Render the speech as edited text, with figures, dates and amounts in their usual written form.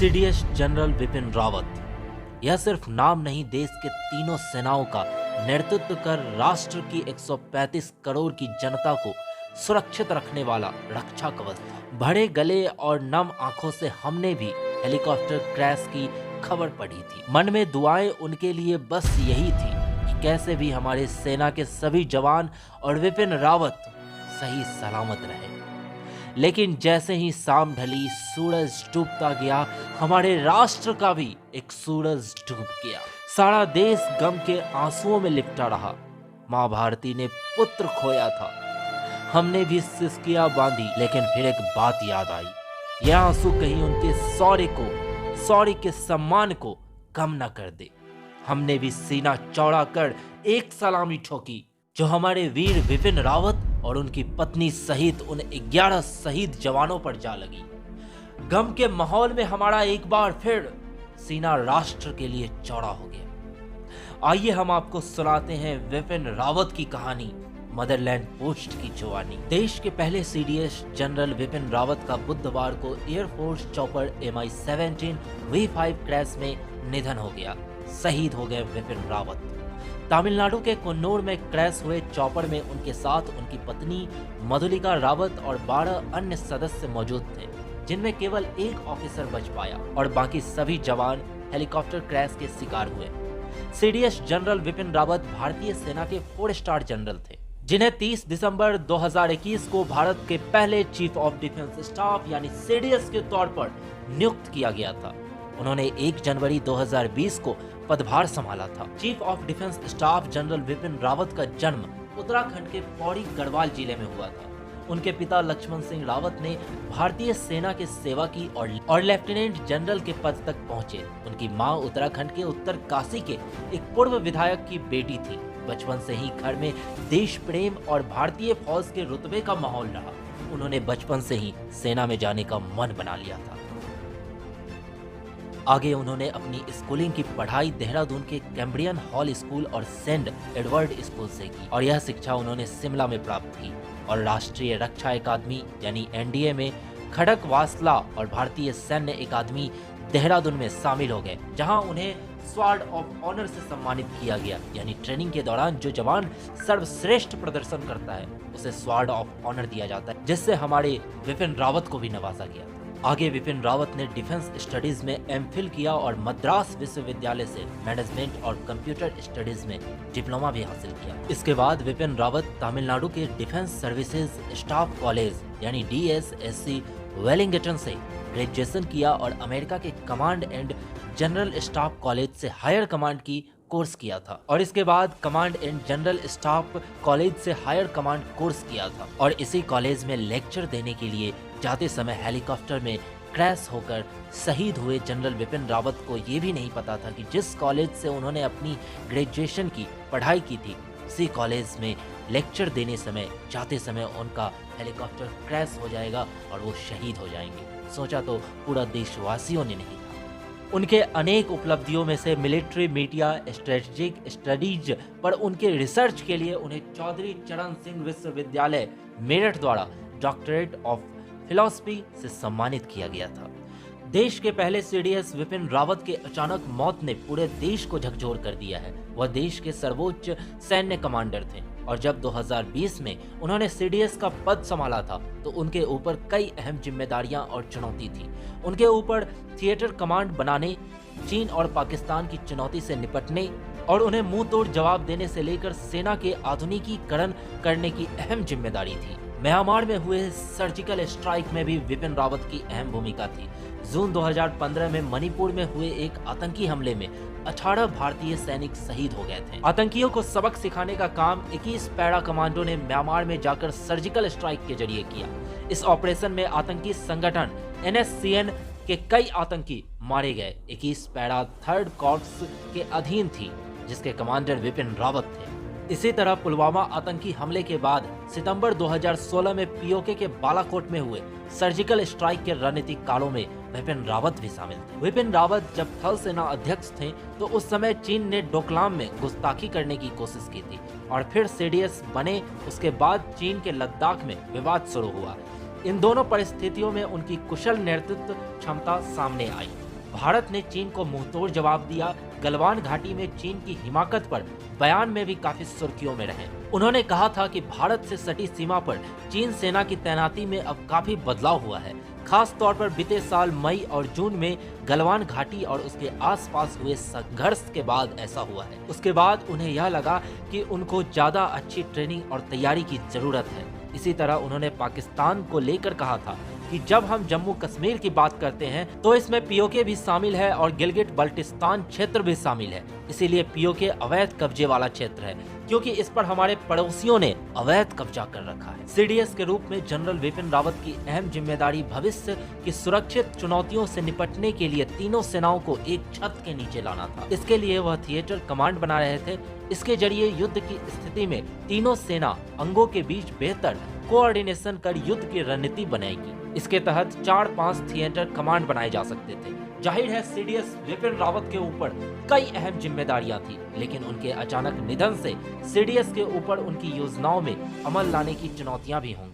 CDS general Vipin Rawat. यह सिर्फ नाम नहीं, देश के तीनों सेनाओं का नेतृत्व कर राष्ट्र की 135 करोड़ की जनता को सुरक्षित रखने वाला रक्षा कवच था। भरे गले और नम आंखों से हमने भी हेलीकॉप्टर क्रैश की खबर पढ़ी थी। मन में दुआएं उनके लिए बस यही थी कि कैसे भी हमारे सेना के सभी जवान और विपिन रावत सही सलामत रहे। लेकिन जैसे ही शाम ढली, सूरज डूबता गया, हमारे राष्ट्र का भी एक सूरज डूब गया। सारा देश गम के आंसुओं में लिपटा रहा। माँ भारती ने पुत्र खोया था, हमने भी सिसकियां बांधी, लेकिन फिर एक बात याद आई। यह आंसू कहीं उनके शौर्य के सम्मान को कम न कर दे। हमने भी सीना चौड़ा कर एक सलामी ठोकी, जो हमारे वीर विपिन रावत और उनकी पत्नी सहित उन 11 शहीद जवानों पर जा लगी। गम के माहौल में हमारा एक बार फिर सीना राष्ट्र के लिए चौड़ा हो गया। आइए हम आपको सुनाते हैं विपिन रावत की कहानी, मदरलैंड पोस्ट की जवानी। देश के पहले सीडीएस जनरल विपिन रावत का बुधवार को air force chopper MI-17 V5 crash में निधन हो गया। शहीद हो गए विपिन रावत। तमिलनाडु के कुन्नूर में क्रैश हुए चॉपर में उनके साथ उनकी पत्नी मधुलिका रावत और 12 अन्य सदस्य मौजूद थे, जिनमें केवल एक ऑफिसर बच पाया और बाकी सभी जवान हेलीकॉप्टर क्रैश के शिकार हुए। सीडीएस जनरल विपिन रावत भारतीय सेना के 4 स्टार जनरल थे, जिन्हें 30 दिसंबर 2021 को भारत के पहले चीफ ऑफ डिफेंस स्टाफ यानी सीडीएस के तौर पर नियुक्त किया गया था। उन्होंने 1 जनवरी 2020 को पदभार संभाला था। Chief of defence staff general Vipin Rawat का जन्म उत्तराखंड के पौड़ी गढ़वाल जिले में हुआ था। उनके पिता लक्ष्मण सिंह रावत ने भारतीय सेना की सेवा की और लेफ्टिनेंट जनरल के पद तक पहुंचे। उनकी मां उत्तराखंड के उत्तर काशी के एक पूर्व विधायक की बेटी थी। बचपन से ही घर में देश प्रेम और भारतीय फौज के रुतबे का माहौल रहा। उन्होंने बचपन से ही सेना में जाने का मन बना लिया था। आगे उन्होंने अपनी स्कूलिंग की पढ़ाई देहरादून के कैम्ब्रियन हॉल स्कूल और सेंट एडवर्ड स्कूल से की और यह शिक्षा उन्होंने शिमला में प्राप्त की और राष्ट्रीय रक्षा अकादमी यानी NDA में खड़क वासला और भारतीय सैन्य अकादमी देहरादून में शामिल हो गए, जहां उन्हें स्वॉर्ड ऑफ ऑनर से सम्मानित किया गया। यानी ट्रेनिंग के दौरान जो जवान सर्वश्रेष्ठ प्रदर्शन करता है उसे स्वॉर्ड ऑफ ऑनर दिया जाता है, जिससे हमारे विपिन रावत को भी नवाजा गया। आगे विपिन रावत ने डिफेंस स्टडीज में MPhil किया और मद्रास विश्वविद्यालय से मैनेजमेंट और कंप्यूटर स्टडीज में डिप्लोमा भी हासिल किया। इसके बाद विपिन रावत तमिलनाडु के डिफेंस सर्विसेज स्टाफ कॉलेज यानी DSSC वेलिंगटन से ग्रेजुएशन किया और अमेरिका के command and general staff college से हायर कमांड की कोर्स किया था और इसके बाद command and general staff college से हायर कमांड कोर्स किया था। और इसी कॉलेज में लेक्चर देने के लिए जाते समय हेलीकॉप्टर में क्रैश होकर शहीद हुए जनरल विपिन रावत को ये भी नहीं पता था कि जिस कॉलेज से उन्होंने अपनी ग्रेजुएशन की पढ़ाई की थी, उसी कॉलेज में लेक्चर देने समय जाते समय उनका हेलीकॉप्टर क्रैश हो जाएगा और वो शहीद हो जाएंगे। सोचा तो पूरा देशवासियों ने नहीं। उनके अनेक उपलब्धियों में से मिलिट्री मीडिया स्ट्रेटेजिक स्टडीज पर उनके रिसर्च के लिए उन्हें चौधरी चरण सिंह विश्वविद्यालय मेरठ द्वारा डॉक्टरेट ऑफ फिलॉसफी से सम्मानित किया गया था। देश के पहले सीडीएस विपिन रावत के अचानक मौत ने पूरे देश को झकझोर कर दिया है। वह देश के सर्वोच्च सैन्य कमांडर थे और जब 2020 में उन्होंने सीडीएस का पद संभाला था तो उनके ऊपर कई अहम जिम्मेदारियां और चुनौती थी। उनके ऊपर थिएटर कमांड बनाने, चीन और पाकिस्तान की चुनौती से निपटने और उन्हें मुंह तोड़ जवाब देने से लेकर सेना के आधुनिकीकरण करने की अहम जिम्मेदारी थी। म्यांमार में हुए सर्जिकल स्ट्राइक में भी विपिन रावत की अहम भूमिका थी। जून 2015 में मणिपुर में हुए एक आतंकी हमले में 18 भारतीय सैनिक शहीद हो गए थे। आतंकियों को सबक सिखाने का काम 21 पैरा कमांडो ने म्यांमार में जाकर सर्जिकल स्ट्राइक के जरिए किया। इस ऑपरेशन में आतंकी संगठन NSCN के कई आतंकी मारे गए। 21 पैरा 3rd कॉर्प्स के अधीन थी, जिसके कमांडर विपिन रावत थे। इसी तरह पुलवामा आतंकी हमले के बाद सितंबर 2016 में POK के बालाकोट में हुए सर्जिकल स्ट्राइक के रणनीतिकारों में विपिन रावत भी शामिल थे। विपिन रावत जब थल सेना अध्यक्ष थे तो उस समय चीन ने डोकलाम में गुस्ताखी करने की कोशिश की थी और फिर सीडीएस बने। उसके बाद चीन के लद्दाख में विवाद शुरू हुआ। इन दोनों परिस्थितियों में उनकी कुशल नेतृत्व क्षमता सामने आई। भारत ने चीन को मुंहतोड़ जवाब दिया। गलवान घाटी में चीन की हिमाकत पर बयान में भी काफी सुर्खियों में रहे। उन्होंने कहा था कि भारत से सटी सीमा पर चीन सेना की तैनाती में अब काफी बदलाव हुआ है। खास तौर पर बीते साल मई और जून में गलवान घाटी और उसके आसपास हुए संघर्ष के बाद ऐसा हुआ है। उसके बाद उन्हें यह लगा कि उनको ज्यादा अच्छी ट्रेनिंग और तैयारी की जरूरत है। इसी तरह उन्होंने पाकिस्तान को लेकर कहा था कि जब हम जम्मू कश्मीर की बात करते हैं तो इसमें पीओके भी शामिल है और गिलगिट बल्टिस्तान क्षेत्र भी शामिल है। इसीलिए पीओके अवैध कब्जे वाला क्षेत्र है, क्योंकि इस पर हमारे पड़ोसियों ने अवैध कब्जा कर रखा है। सीडीएस के रूप में जनरल बिपिन रावत की अहम जिम्मेदारी भविष्य की सुरक्षित चुनौतियों से निपटने के लिए तीनों सेनाओं को एक छत के नीचे लाना था। इसके लिए वह थिएटर कमांड बना रहे थे। इसके जरिए युद्ध की स्थिति में तीनों सेना अंगों के बीच बेहतर कोऑर्डिनेशन कर युद्ध की रणनीति बनाएगी। इसके तहत 4-5 थिएटर कमांड बनाए जा सकते थे। जाहिर है सीडीएस बिपिन रावत के ऊपर कई अहम जिम्मेदारियां थी, लेकिन उनके अचानक निधन से सीडीएस के ऊपर उनकी योजनाओं में अमल लाने की चुनौतियां भी होंगी।